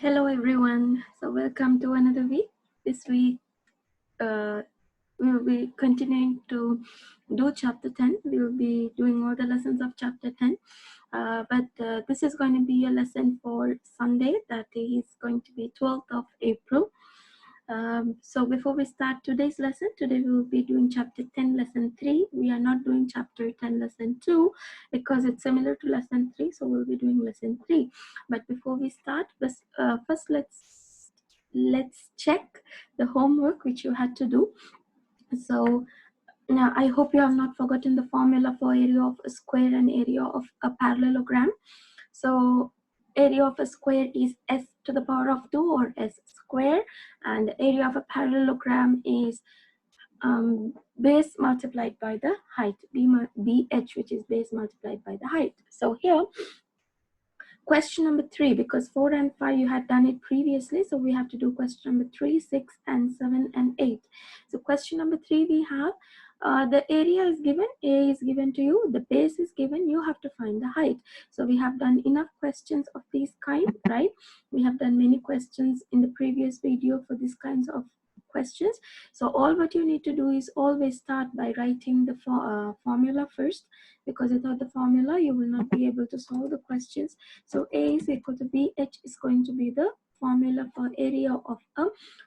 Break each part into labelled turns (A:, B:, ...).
A: Hello everyone, so welcome to another week. This week we will be continuing to do chapter 10. We will be doing all the lessons of chapter 10, but this is going to be a lesson for Sunday, that is going to be 12th of April. So before we start today's lesson, today we will be doing chapter 10 lesson 3. We are not doing chapter 10 lesson 2 because it's similar to lesson 3, so we'll be doing lesson 3. But before we start, first let's check the homework which you had to do. So now I hope you have not forgotten the formula for area of a square and area of a parallelogram. So area of a square is s to the power of 2, or s square, and the area of a parallelogram is base multiplied by the height, bh, which is base multiplied by the height. So here, question number 3, because 4 and 5 you had done it previously, so we have to do question number 3, 6 and 7 and 8. So question number 3, we have the area is given, A is given to you, the base is given, you have to find the height. So we have done enough questions of this kind, right? We have done many questions in the previous video for these kinds of questions. So all what you need to do is always start by writing the formula first, because without the formula you will not be able to solve the questions. So A is equal to BH is going to be the formula for area of a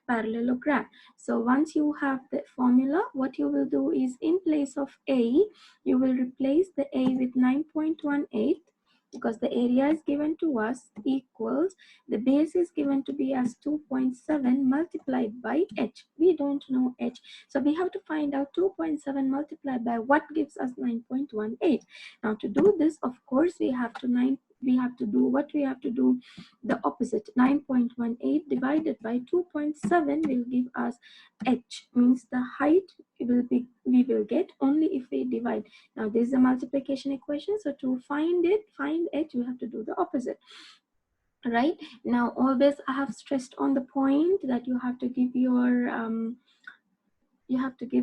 A: parallelogram. So once you have the formula, what you will do is, in place of A, you will replace the A with 9.18, because the area is given to us, equals, the base is given to be as 2.7 multiplied by h. We don't know h, so we have to find out 2.7 multiplied by what gives us 9.18. Now to do this, of course, we have to do the opposite. 9.18 divided by 2.7 will give us h, means the height we will get only if we divide. Now this is a multiplication equation, so to find h, you have to do the opposite. Right now, always I have stressed on the point that you have to give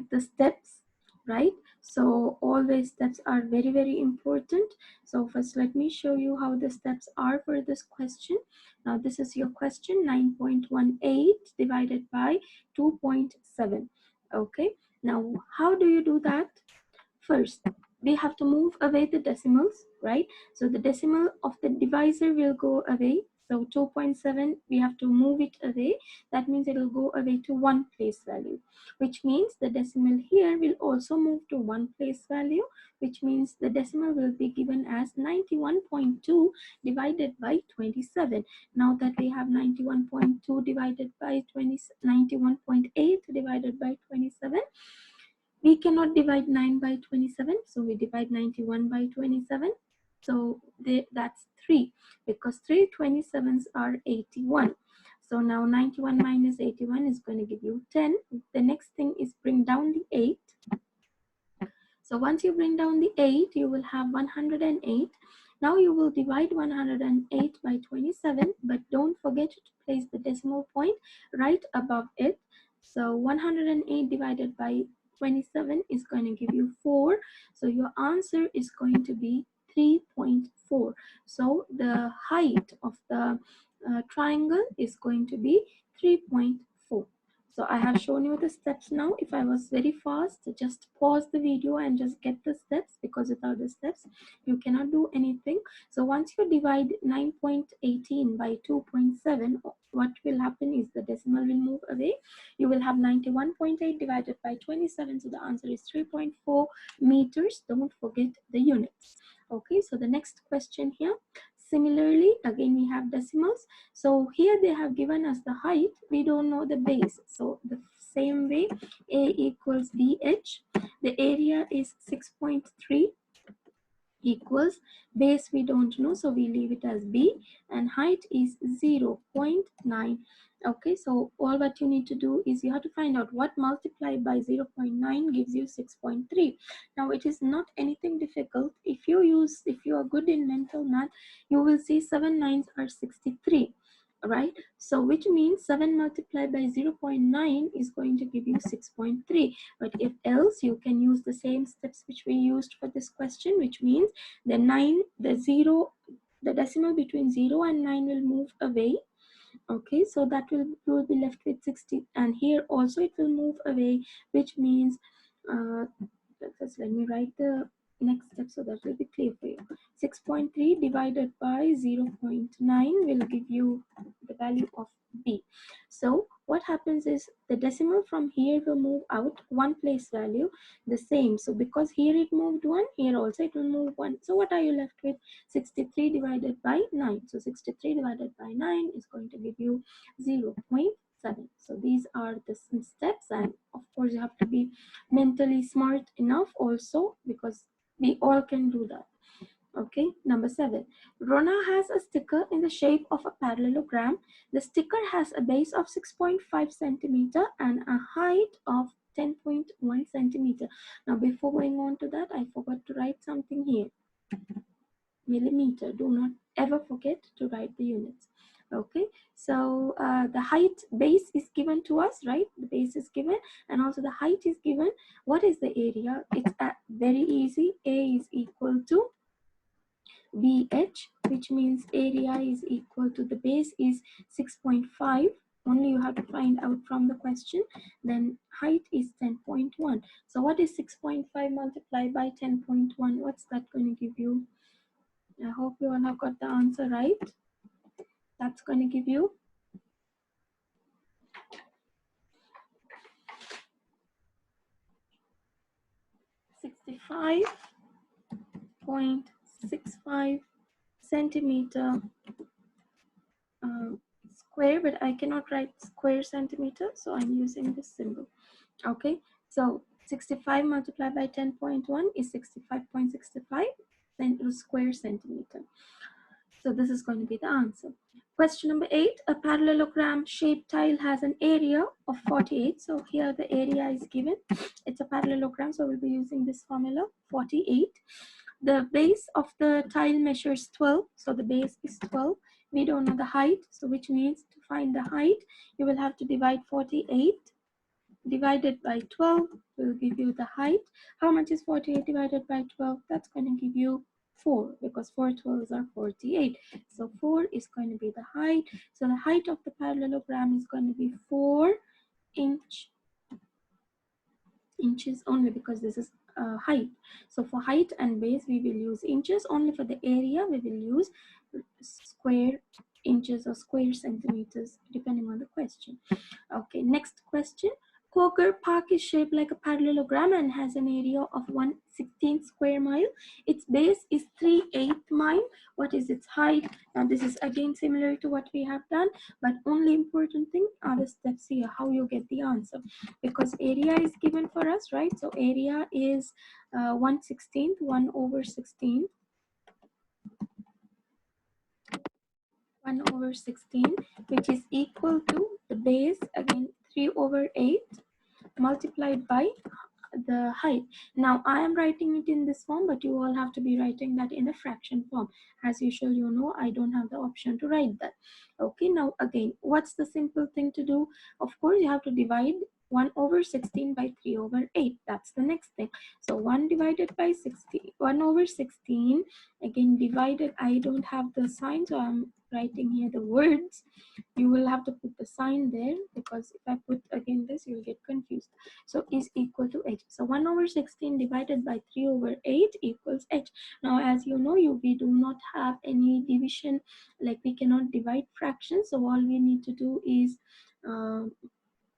A: the steps, right? So always steps are very, very important. So first let me show you how the steps are for this question. Now this is your question, 9.18 divided by 2.7. Okay, now how do you do that? First, we have to move away the decimals, right? So the decimal of the divisor will go away. So 2.7, we have to move it away. That means it will go away to one place value, which means the decimal here will also move to one place value, which means the decimal will be given as 91.2 divided by 27. Now that we have 91.2 divided by 91.8 divided by 27, we cannot divide 9 by 27, so we divide 91 by 27. So that's 3, because 3 27s are 81. So now 91 minus 81 is going to give you 10. The next thing is bring down the 8. So once you bring down the 8, you will have 108. Now you will divide 108 by 27, but don't forget to place the decimal point right above it. So 108 divided by 27 is going to give you 4. So your answer is going to be 3.4. So the height of the triangle is going to be 3.4. So I have shown you the steps now. If I was very fast, just pause the video and just get the steps, because without the steps, you cannot do anything. So once you divide 9.18 by 2.7, what will happen is the decimal will move away. You will have 91.8 divided by 27. So the answer is 3.4 meters. Don't forget the units. Okay, so the next question here. Similarly, again, we have decimals. So here they have given us the height. We don't know the base. So the same way, A equals BH. The area is 6.3 equals base we don't know, so we leave it as B, and height is 0.9. Okay, so all what you need to do is you have to find out what multiplied by 0.9 gives you 6.3. Now it is not anything difficult. If you are good in mental math, you will see 7 9s are 63, right? So which means 7 multiplied by 0.9 is going to give you 6.3. But if else, you can use the same steps which we used for this question, which means the decimal between 0 and 9 will move away. Okay, so that will, you will be left with 60, and here also it will move away, which means uh, let me write the next step so that will be clear for you. 6.3 divided by 0.9 will give you the value of b. So what happens is the decimal from here will move out one place value the same. So because here it moved one, here also it will move one. So what are you left with? 63 divided by 9. So 63 divided by 9 is going to give you 0.7. So these are the steps, and of course you have to be mentally smart enough also, because we all can do that. Okay, number 7. Rona has a sticker in the shape of a parallelogram. The sticker has a base of 6.5 centimeter and a height of 10.1 centimeter. Now before going on to that, I forgot to write something here. Millimeter. Do not ever forget to write the units. Okay, so the height base is given to us, right? The base is given, and also the height is given. What is the area? It's very easy. A is equal to BH, which means area is equal to the base is 6.5. Only you have to find out from the question. Then height is 10.1. So what is 6.5 multiplied by 10.1? What's that going to give you? I hope you all have got the answer right. That's going to give you 65.65 centimeter square, but I cannot write square centimeter, so I'm using this symbol. Okay, so 65 multiplied by 10.1 is 65.65 square centimeter. So this is going to be the answer. Question number 8, a parallelogram shaped tile has an area of 48. So here the area is given. It's a parallelogram, so we'll be using this formula, 48. The base of the tile measures 12, so the base is 12. We don't know the height, so which means to find the height, you will have to divide 48 divided by 12 will give you the height. How much is 48 divided by 12? That's going to give you 4, because 4 12s are 48. So 4 is going to be the height. So the height of the parallelogram is going to be 4 inches only, because this is height. So for height and base we will use inches. Only for the area we will use square inches or square centimeters, depending on the question. Okay, next question. Coker Park is shaped like a parallelogram and has an area of 1/16 square mile. Its base is 3/8 mile. What is its height? Now this is again similar to what we have done, but only important thing are the steps here, how you get the answer. Because area is given for us, right? So area is 1/16, 1/16. 1/16, which is equal to the base, again 3/8 multiplied by the height. Now I am writing it in this form, but you all have to be writing that in a fraction form. As usual, you know, I don't have the option to write that. Okay, now again, what's the simple thing to do? Of course, you have to divide 1/16 by 3/8. That's the next thing. So 1 divided by 60, 1/16, again divided, I don't have the sign, so I'm writing here the words. You will have to put the sign there, because if I put again this, you'll get confused. So is equal to h. So 1/16 divided by 3/8 equals h. Now as you know, we do not have any division, like we cannot divide fractions, so all we need to do is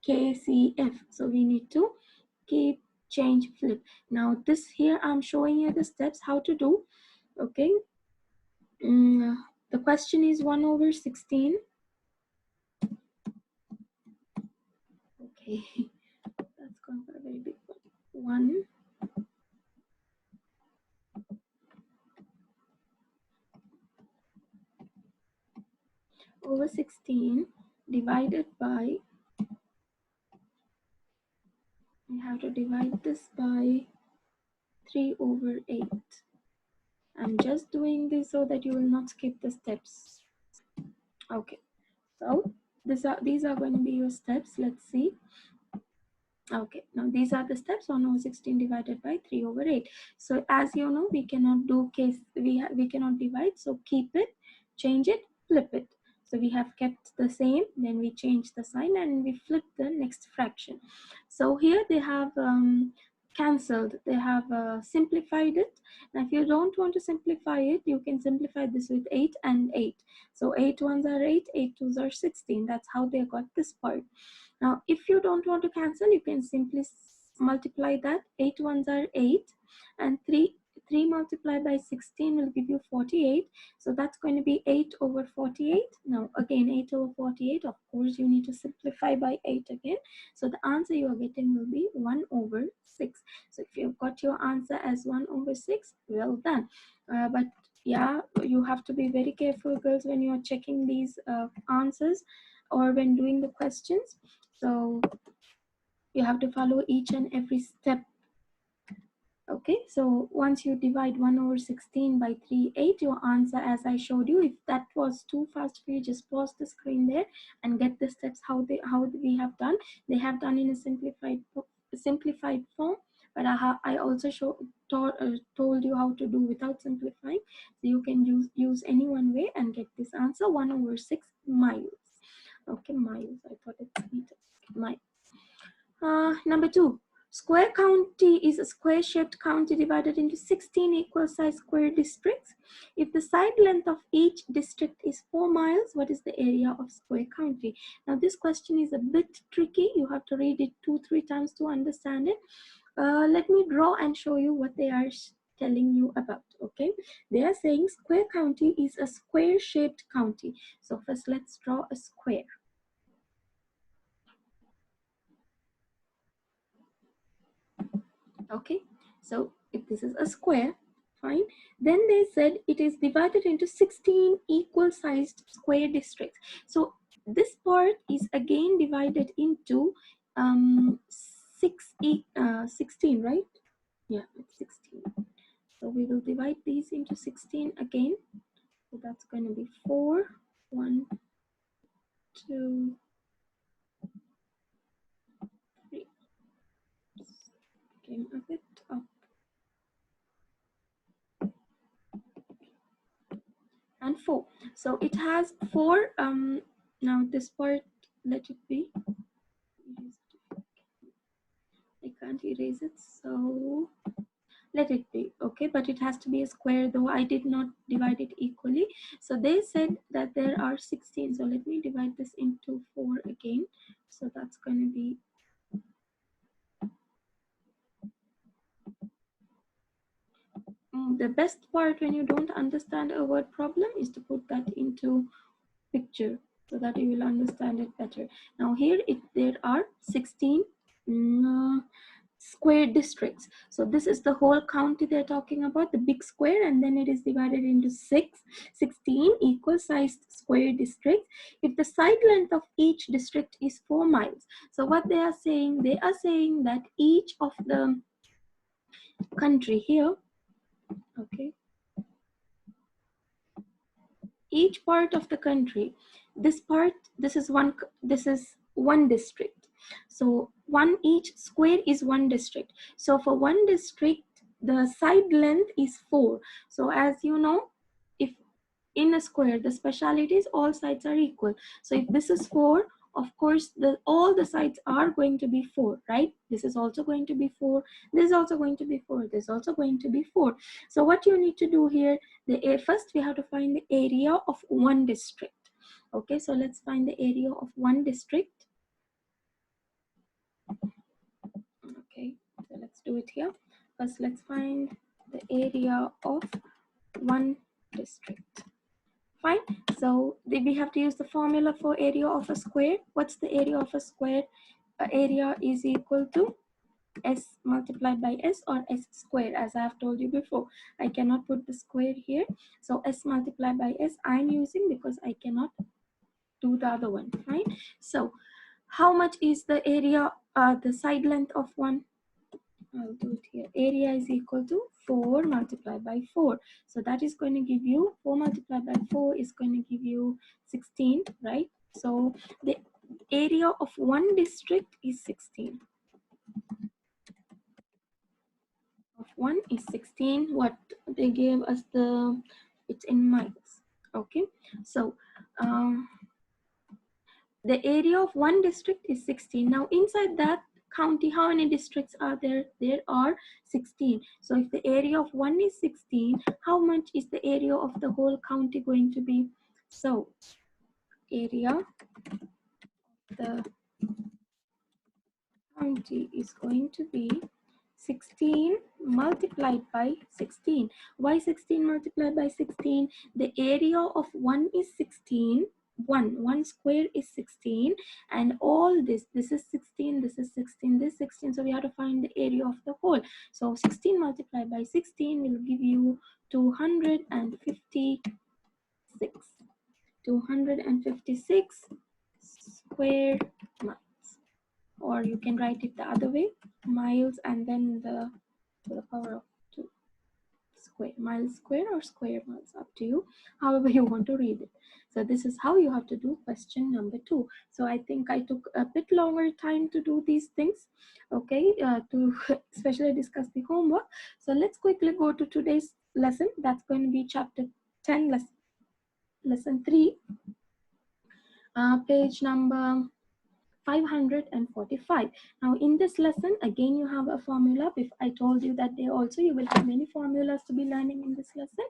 A: KCF. So we need to keep, change, flip. Now this here I'm showing you the steps how to do. Okay, the question is 1/16. Okay, that's going for a very big one. 1/16 divided by, I have to divide this by 3/8. I'm just doing this so that you will not skip the steps. Okay, so these are going to be your steps. Let's see. Okay, now these are the steps. 1/16 divided by 3/8. So as you know, we cannot do case, we cannot divide, so keep it, change it, flip it. So we have kept the same, then we change the sign and we flip the next fraction. So here they have cancelled, they have simplified it. Now if you don't want to simplify it, you can simplify this with 8 and 8. So 8 ones are 8, 8 twos are 16. That's how they got this part. Now if you don't want to cancel, you can simply multiply that. 8 ones are 8, and 3 multiplied by 16 will give you 48. So that's going to be 8 over 48. Now again, 8 over 48, of course you need to simplify by 8 again. So the answer you are getting will be 1 over 6. So if you've got your answer as 1 over 6, well done. But yeah, you have to be very careful, girls, when you're checking these answers or when doing the questions. So you have to follow each and every step. Okay, so once you divide 1 over 16 by 3, 8, your answer, as I showed you. If that was too fast for you, just pause the screen there and get the steps how we have done. They have done in a simplified form, but I also told you how to do without simplifying. So you can use any one way and get this answer, 1 over 6 miles. Okay, miles. I thought it's meters. Miles. Number 2, square county is a square-shaped county divided into 16 equal-sized square districts. If the side length of each district is 4 miles, what is the area of square county? Now this question is a bit tricky. You have to read it 2-3 times to understand it. Let me draw and show you what they are telling you about. Okay, they are saying square county is a square-shaped county. So first let's draw a square. Okay, so if this is a square, fine. Then they said it is divided into 16 equal sized square districts. So this part is again divided into 16, right? Yeah, it's 16. So we will divide these into 16 again. So that's going to be 4, 1, 2, 3. Came a bit up. And 4. So it has 4. Now this part, let it be. I can't erase it, so let it be. Okay, but it has to be a square, though I did not divide it equally. So they said that there are 16. So let me divide this into 4 again. So that's going to be the best part when you don't understand a word problem is to put that into picture so that you will understand it better. Now here there are 16 square districts. So this is the whole county they're talking about, the big square, and then it is divided into 16 equal sized square districts. If the side length of each district is 4 miles. So what they are saying that each of the country here, okay, each part of the country, this is one district. So each square is one district. So for one district, the side length is 4. So as you know, if in a square the speciality is all sides are equal. So if this is 4, of course all the sides are going to be 4, right? This is also going to be 4, this is also going to be 4, this is also going to be 4. So what you need to do here, first we have to find the area of one district. Okay, so let's find the area of one district. Okay, so let's do it here. First let's find the area of one district. Fine. So we have to use the formula for area of a square. What's the area of a square? Area is equal to S multiplied by S, or S square, as I have told you before. I cannot put the square here. So S multiplied by S I'm using because I cannot do the other one, right? So how much is the area, the side length of one? I'll do it here. Area is equal to 4 multiplied by 4. So that is going to give you 4 multiplied by 4 is going to give you 16, right? So the area of one district is 16. Of one is 16. What they gave us, it's in miles. Okay. So the area of one district is 16. Now inside that county, how many districts are there? There are 16. So if the area of one is 16, how much is the area of the whole county going to be? So area of the county is going to be 16 multiplied by 16. Why 16 multiplied by 16? The area of 1 is 16. 1 square is 16, and all this is 16, this is 16, this 16. So we have to find the area of the whole. So 16 multiplied by 16 will give you 256. 256 square miles, or you can write it the other way, miles and then to the power of 2 square, miles square or square miles, up to you, however you want to read it. So this is how you have to do question number 2. So I think I took a bit longer time to do these things, okay, to especially discuss the homework. So let's quickly go to today's lesson. That's going to be chapter 10, lesson 3, page number 545. Now in this lesson, again you have a formula. If I told you that there also you will have many formulas to be learning in this lesson.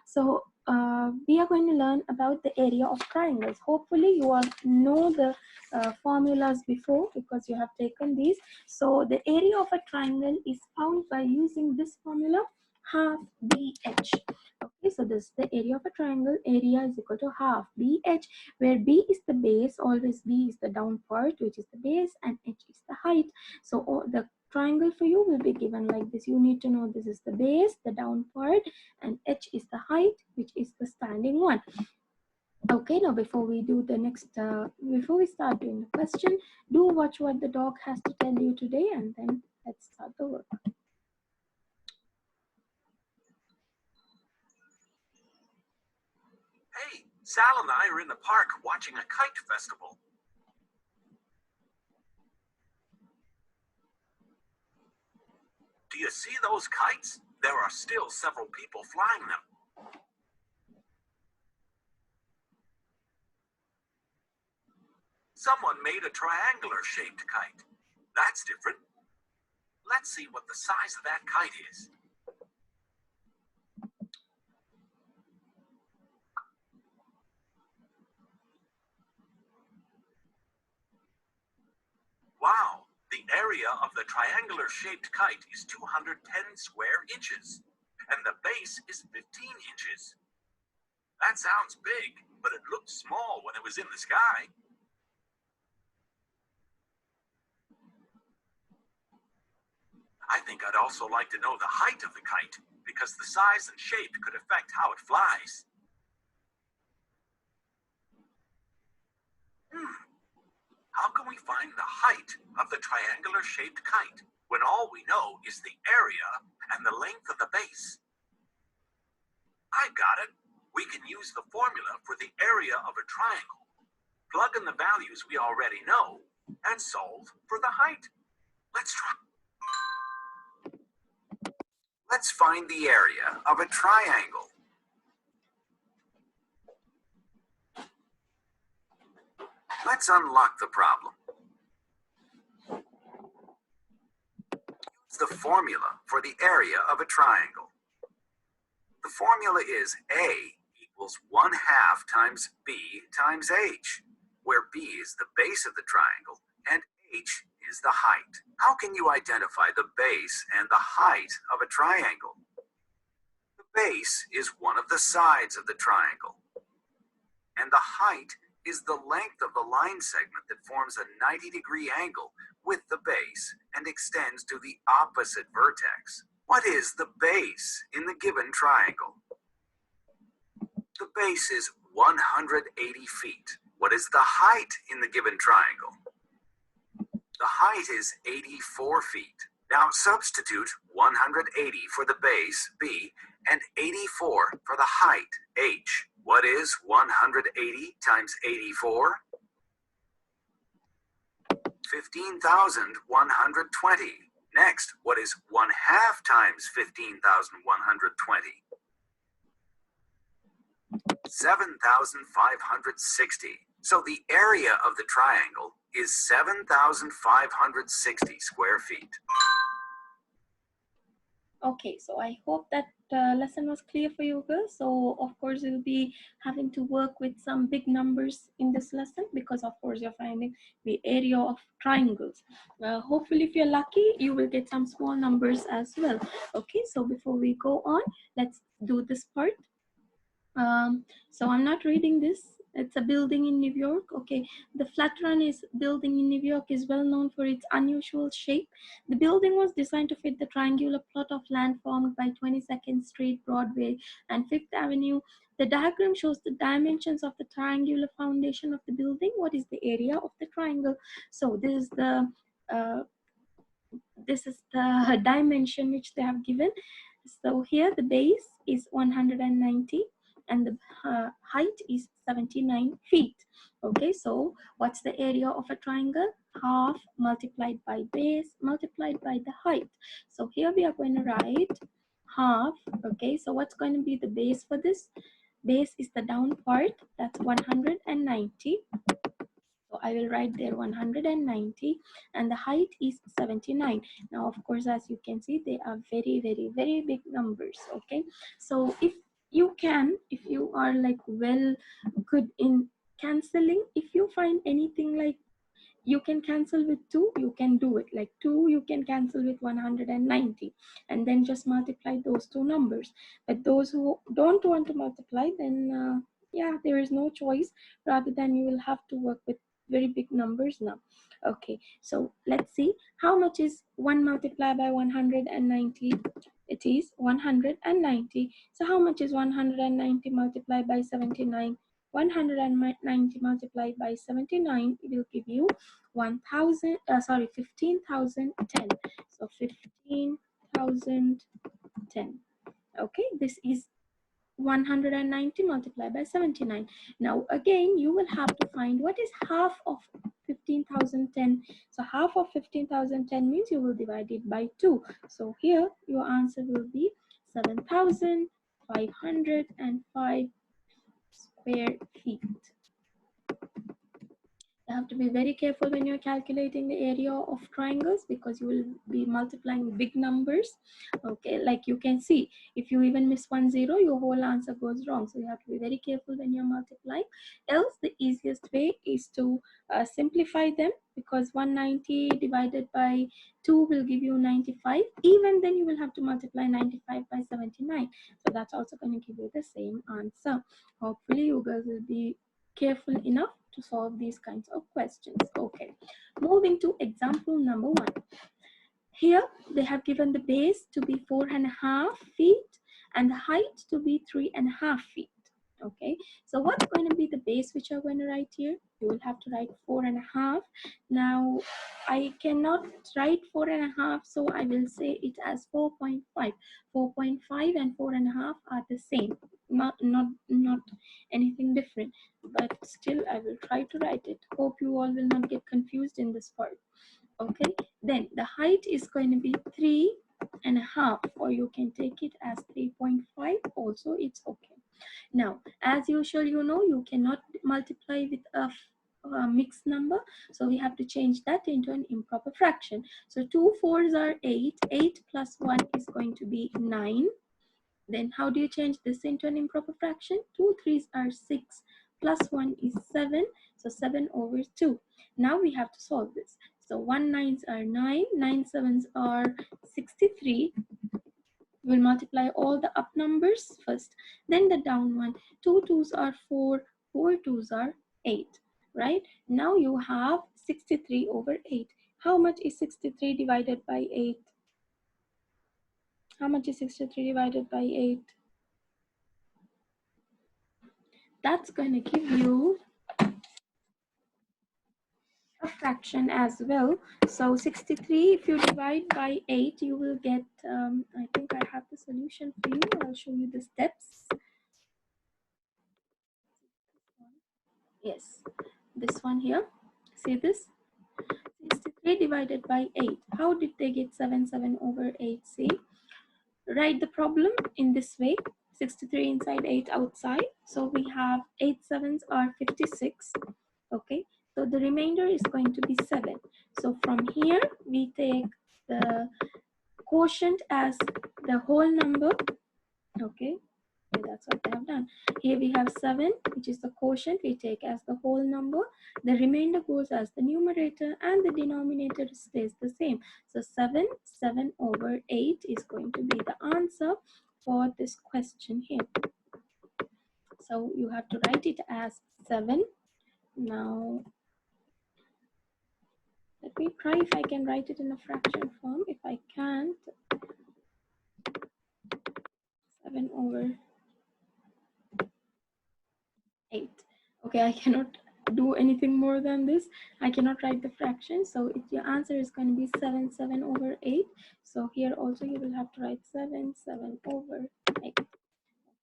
A: So we are going to learn about the area of triangles. Hopefully you all know the formulas before because you have taken these. So the area of a triangle is found by using this formula, half BH. Okay, so this is the area of a triangle. Area is equal to half BH, where B is the base, always B is the down part, which is the base, and H is the height. So the triangle for you will be given like this. You need to know this is the base, the down part, and H is the height, which is the standing one. Okay, now before we do the next, before we start doing the question, do watch what the dog has to tell you today, and then let's start the work.
B: Hey, Sal and I are in the park watching a kite festival. Do you see those kites? There are still several people flying them. Someone made a triangular-shaped kite. That's different. Let's see what the size of that kite is. Wow, the area of the triangular-shaped kite is 210 square inches, and the base is 15 inches. That sounds big, but it looked small when it was in the sky. I think I'd also like to know the height of the kite, because the size and shape could affect how it flies. How can we find the height of the triangular-shaped kite when all we know is the area and the length of the base? I got it. We can use the formula for the area of a triangle, plug in the values we already know, and solve for the height. Let's try. Let's find the area of a triangle. Let's unlock the problem. Use the formula for the area of a triangle. The formula is A equals 1/2 times B times H, where B is the base of the triangle and H is the height. How can you identify the base and the height of a triangle? The base is one of the sides of the triangle, and the height is the length of the line segment that forms a 90-degree angle with the base and extends to the opposite vertex. What is the base in the given triangle? The base is 180 feet. What is the height in the given triangle? The height is 84 feet. Now substitute 180 for the base, B, and 84 for the height, H. What is 180 times 84? 15,120. Next, what is 1/2 times 15,120? 7,560. So the area of the triangle is 7,560 square feet.
A: Okay, so I hope that lesson was clear for you girls. So of course you'll be having to work with some big numbers in this lesson, because of course you're finding the area of triangles. Hopefully if you're lucky, you will get some small numbers as well. Okay, so before we go on, let's do this part. So I'm not reading this. It's a building in New York. Okay, the Flatiron is building in New York is well known for its unusual shape. The building was designed to fit the triangular plot of land formed by 22nd Street, Broadway, and Fifth Avenue. The diagram shows the dimensions of the triangular foundation of the building. What is the area of the triangle? So uh, this is the dimension which they have given. So here the base is 190 and the height is 79 feet. Okay, so what's the area of a triangle? Half multiplied by base multiplied by the height. So here we are going to write half. Okay, so what's going to be the base for this? Base is the down part, that's 190. So I will write there 190 and the height is 79. Now, of course, as you can see, they are very, very, very big numbers. Okay. So if you are like well good in canceling, if you find anything like you can cancel with 2, you can do it like 2 you can cancel with 190 and then just multiply those two numbers. But those who don't want to multiply, then yeah, there is no choice, rather than you will have to work with very big numbers now. Okay, so let's see how much is 1 multiplied by 190. It is 190. So how much is 190 multiplied by 79? 190 multiplied by 79 will give you 15,010. So 15,010. Okay, this is 190 multiplied by 79. Now again, you will have to find what is half of 15,010. So half of 15,010 means you will divide it by 2. So here your answer will be 7,505 square feet. You have to be very careful when you're calculating the area of triangles, because you will be multiplying big numbers. Okay, like you can see, if you even miss 1 0, your whole answer goes wrong. So you have to be very careful when you're multiplying. Else the easiest way is to simplify them, because 190 divided by 2 will give you 95. Even then you will have to multiply 95 by 79. So that's also going to give you the same answer. Hopefully you guys will be careful enough to solve these kinds of questions. Okay, moving to example number 1. Here they have given the base to be 4.5 feet and the height to be 3.5 feet. Okay, so what's going to be the base which you're going to write here? You will have to write 4.5. Now I cannot write 4.5, so I will say it as 4.5. 4.5 and 4.5 are the same, not anything different, but still I will try to write it. Hope you all will not get confused in this part. Okay, then the height is going to be 3.5, or you can take it as 3.5 also, it's okay. Now as usual, you cannot multiply with a mixed number, so we have to change that into an improper fraction. So 2 4s are 8. 8 plus 1 is going to be 9. Then how do you change this into an improper fraction? 2 3s are 6 plus 1 is 7. So 7 over 2. Now we have to solve this. So 1 9s are 9. 9 7s are 63. We'll multiply all the up numbers first, then the down one. 2 2s are 4. 4 2s are 8. Right? Now you have 63 over 8. How much is 63 divided by 8? How much is 63 divided by 8? That's going to give you a fraction as well. So 63, if you divide by 8, you will get, I think I have the solution for you. I'll show you the steps. Yes, this one here. See this? 63 divided by 8. How did they get 7 over 8? See? Write the problem in this way. 63 inside, 8 outside. So we have 8 sevens are 56. the remainder is going to be 7. So from here, we take the quotient as the whole number. Okay, that's what I have done. Here we have 7, which is the quotient we take as the whole number. The remainder goes as the numerator and the denominator stays the same. So 7 over 8 is going to be the answer for this question here. So you have to write it as 7. Now, let me try if I can write it in a fraction form. If I can't, 7 over 8. Okay, I cannot do anything more than this. I cannot write the fraction. So your answer is going to be 7 over 8. So here also you will have to write 7 over 8.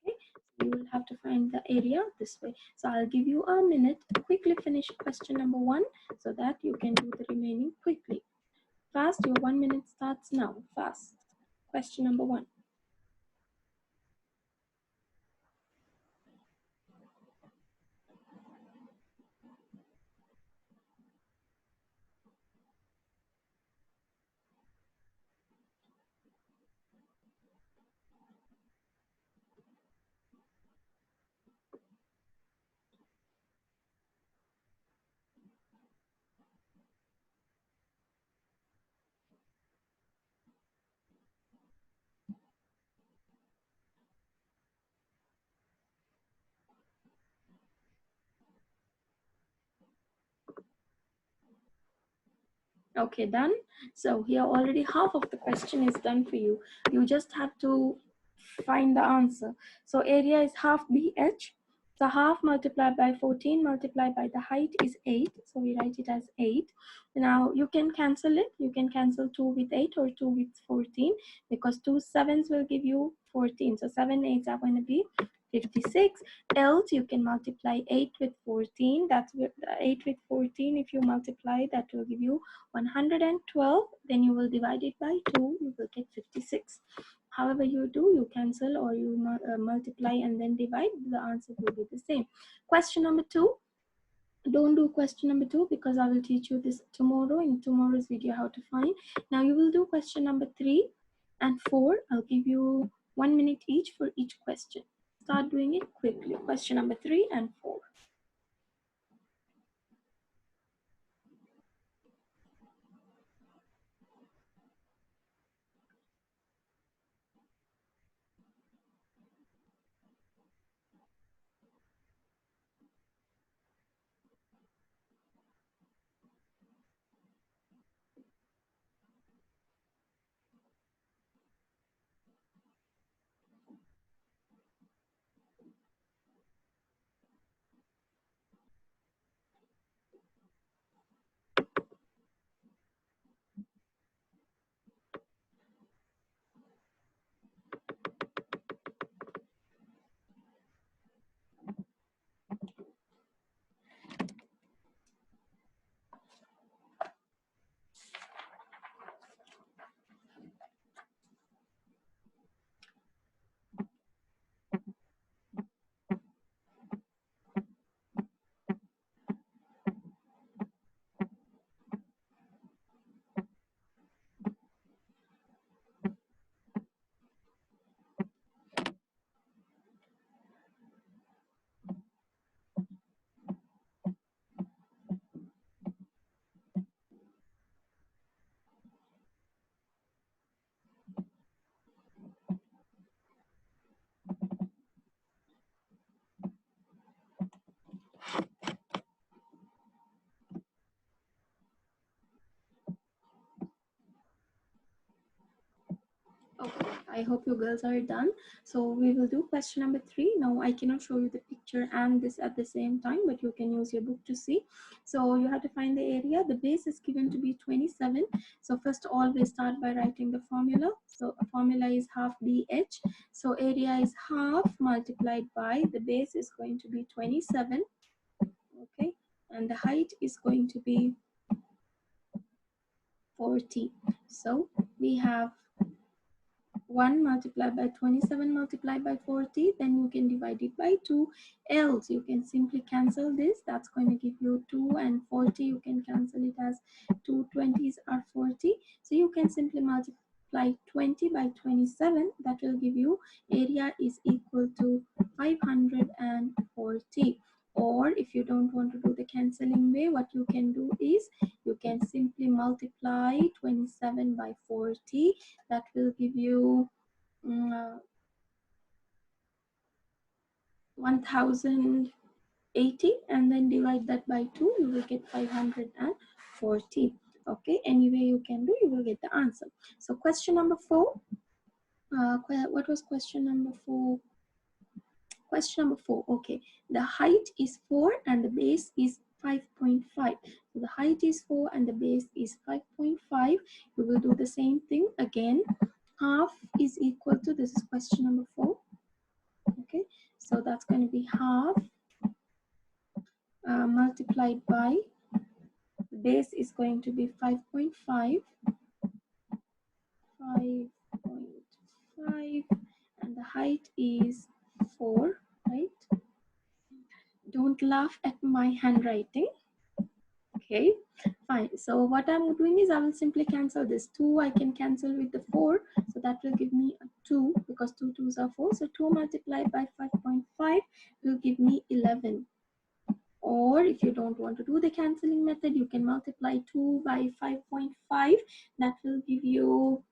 A: Okay, so you will have to find the area this way. So I'll give you a minute to quickly finish question number 1 so that you can do the remaining quickly. Fast, your 1 minute starts now. Fast. Question number 1. Okay, done. So here already half of the question is done for you. You just have to find the answer. So area is half BH. So half multiplied by 14 multiplied by the height is 8. So we write it as 8. Now you can cancel it. You can cancel 2 with 8 or 2 with 14 because 2 sevens will give you 14. So 7 8s are going to be 56. Else you can multiply 8 with 14. That's 8 with 14. If you multiply, that will give you 112. Then you will divide it by 2. You will get 56. However you do, you cancel or you multiply and then divide, the answer will be the same. Question number 2. Don't do question number 2 because I will teach you this tomorrow in tomorrow's video how to find. Now you will do question number 3 and 4. I'll give you 1 minute each for each question. Start doing it quickly. Question number 3 and 4. Okay, I hope you girls are done. So we will do question number 3. Now I cannot show you the picture and this at the same time, but you can use your book to see. So you have to find the area. The base is given to be 27. So first always start by writing the formula. So a formula is half BH. So area is half multiplied by the base is going to be 27. Okay, and the height is going to be 40. So we have 1 multiplied by 27 multiplied by 40, then you can divide it by 2. Else you can simply cancel this. That's going to give you 2, and 40 you can cancel it as 2 20s are 40. So you can simply multiply 20 by 27. That will give you area is equal to 540. Or if you don't want to do the cancelling way, what you can do is you can simply multiply 27 by 40. That will give you 1080, and then divide that by 2, you will get 540. Okay, any way you can do, you will get the answer. So question number 4, what was question number 4? Question number 4, okay, the height is 4 and the base is 5.5. So the height is 4 and the base is 5.5. We will do the same thing again. Half is equal to, this is question number 4. Okay, so that's going to be half multiplied by, the base is going to be 5.5, 5.5, and the height is 4, right? Don't laugh at my handwriting. Okay, fine. So what I'm doing is I will simply cancel this 2. I can cancel with the 4, so that will give me a 2, because 2 2s are 4. So 2 multiplied by 5.5 will give me 11. Or if you don't want to do the cancelling method, you can multiply 2 by 5.5. That will give you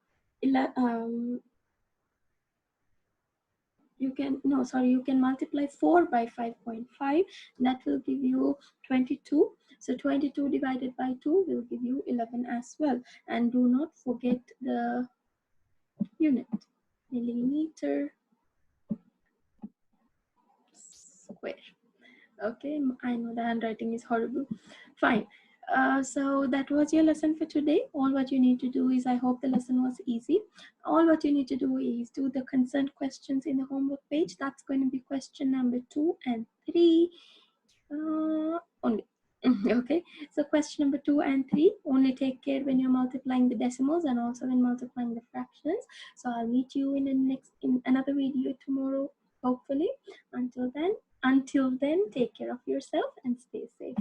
A: you can, no, sorry, you can multiply 4 by 5.5. That will give you 22. So 22 divided by 2 will give you 11 as well. And do not forget the unit, millimeter square. Okay, I know the handwriting is horrible. Fine. So that was your lesson for today. All what you need to do is, I hope the lesson was easy. All what you need to do is do the concerned questions in the homework page. That's going to be question number 2 and 3 only. Okay, so question number 2 and 3 only take care when you're multiplying the decimals and also when multiplying the fractions. So I'll meet you in another video tomorrow, hopefully. Until then, take care of yourself and stay safe.